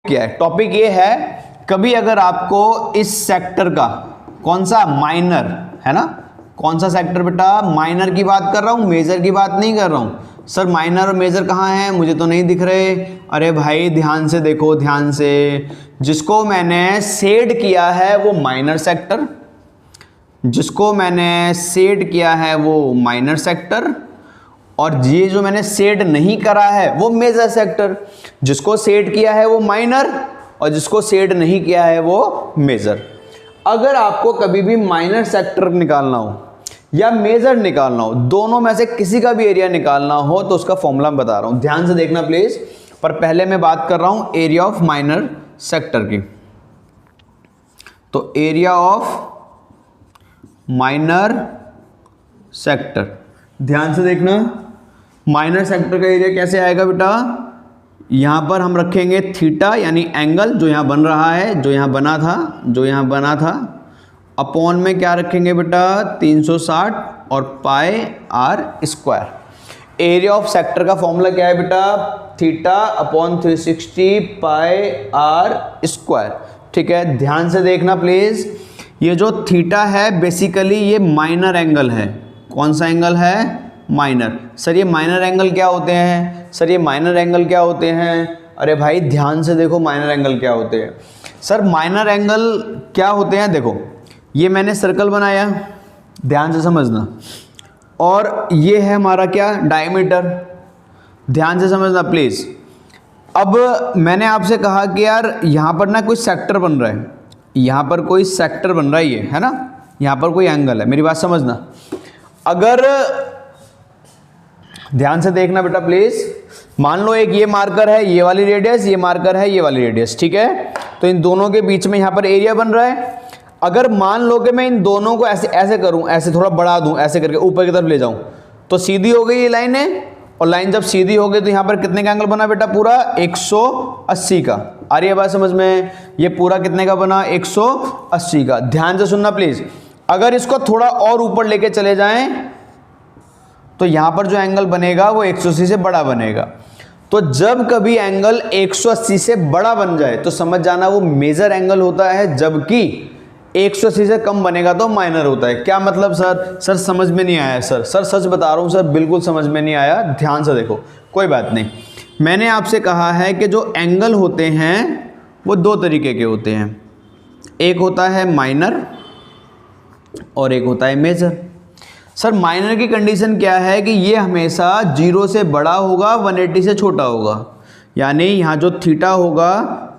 क्या है, टॉपिक ये है, कभी अगर आपको इस सेक्टर का कौन सा माइनर है ना, कौन सा सेक्टर बेटा, माइनर की बात कर रहा हूं, मेजर की बात नहीं कर रहा हूं। सर माइनर और मेजर कहाँ हैं, मुझे तो नहीं दिख रहे। अरे भाई ध्यान से देखो, ध्यान से, जिसको मैंने शेड किया है वो माइनर सेक्टर, जिसको मैंने शेड किया है वो माइनर सेक्टर, और ये जो मैंने शेड नहीं करा है वो मेजर सेक्टर। जिसको शेड किया है वो माइनर और जिसको शेड नहीं किया है वो मेजर। अगर आपको कभी भी माइनर सेक्टर निकालना हो या मेजर निकालना हो, दोनों में से किसी का भी एरिया निकालना हो, तो उसका फॉर्मूला बता रहा हूं, ध्यान से देखना प्लीज। पर पहले मैं बात कर रहा हूं एरिया ऑफ माइनर सेक्टर की। तो एरिया ऑफ माइनर सेक्टर, ध्यान से देखना, माइनर सेक्टर का एरिया कैसे आएगा बेटा, यहां पर हम रखेंगे थीटा यानी एंगल जो यहां बन रहा है, जो यहां बना था, जो यहां बना था, अपॉन में क्या रखेंगे बेटा 360 और pi r square. Area of sector का फॉर्मूला क्या है बेटा, theta upon 360 pi r square. ठीक है, ध्यान से देखना प्लीज। ये जो थीटा है बेसिकली ये माइनर एंगल है। कौन सा एंगल है, माइनर। सर ये माइनर एंगल क्या होते हैं, सर ये माइनर एंगल क्या होते हैं, अरे भाई ध्यान से देखो माइनर एंगल क्या होते हैं। सर माइनर एंगल क्या होते हैं, देखो ये मैंने सर्कल बनाया, ध्यान से समझना, और ये है हमारा क्या, डायमीटर, ध्यान से समझना प्लीज। अब मैंने आपसे कहा कि यार यहाँ पर ना कोई सेक्टर बन रहा है, यहाँ पर कोई सेक्टर बन रहा है ना, यहाँ पर कोई एंगल है, मेरी बात समझना। अगर ध्यान से देखना बेटा प्लीज, मान लो एक ये मार्कर है, ये वाली रेडियस, ये मार्कर है, ये वाली रेडियस, ठीक है। तो इन दोनों के बीच में यहाँ पर एरिया बन रहा है। अगर मान लो कि मैं इन दोनों को ऐसे ऐसे करूं, ऐसे थोड़ा बढ़ा दूं, ऐसे करके ऊपर की तरफ ले जाऊं, तो सीधी हो गई ये लाइन है, और लाइन जब सीधी हो गई तो यहाँ पर कितने का एंगल बना बेटा, पूरा 180 का। आ रही है बात समझ में, ये पूरा कितने का बना, 180 का। ध्यान से सुनना प्लीज। अगर इसको थोड़ा और ऊपर लेके चले जाएं तो यहां पर जो एंगल बनेगा वो 180 से बड़ा बनेगा। तो जब कभी एंगल 180 से बड़ा बन जाए तो समझ जाना वो मेजर एंगल होता है, जबकि 180 से कम बनेगा तो माइनर होता है। क्या मतलब सर, सर समझ में नहीं आया सर, सर सच बता रहा हूं सर, बिल्कुल समझ में नहीं आया, ध्यान से देखो, कोई बात नहीं। मैंने आपसे कहा है कि जो एंगल होते हैं वो दो तरीके के होते हैं, एक होता है माइनर और एक होता है मेजर। सर माइनर की कंडीशन क्या है कि ये हमेशा 0 से बड़ा होगा, 180 से छोटा होगा, यानी यहाँ जो थीटा होगा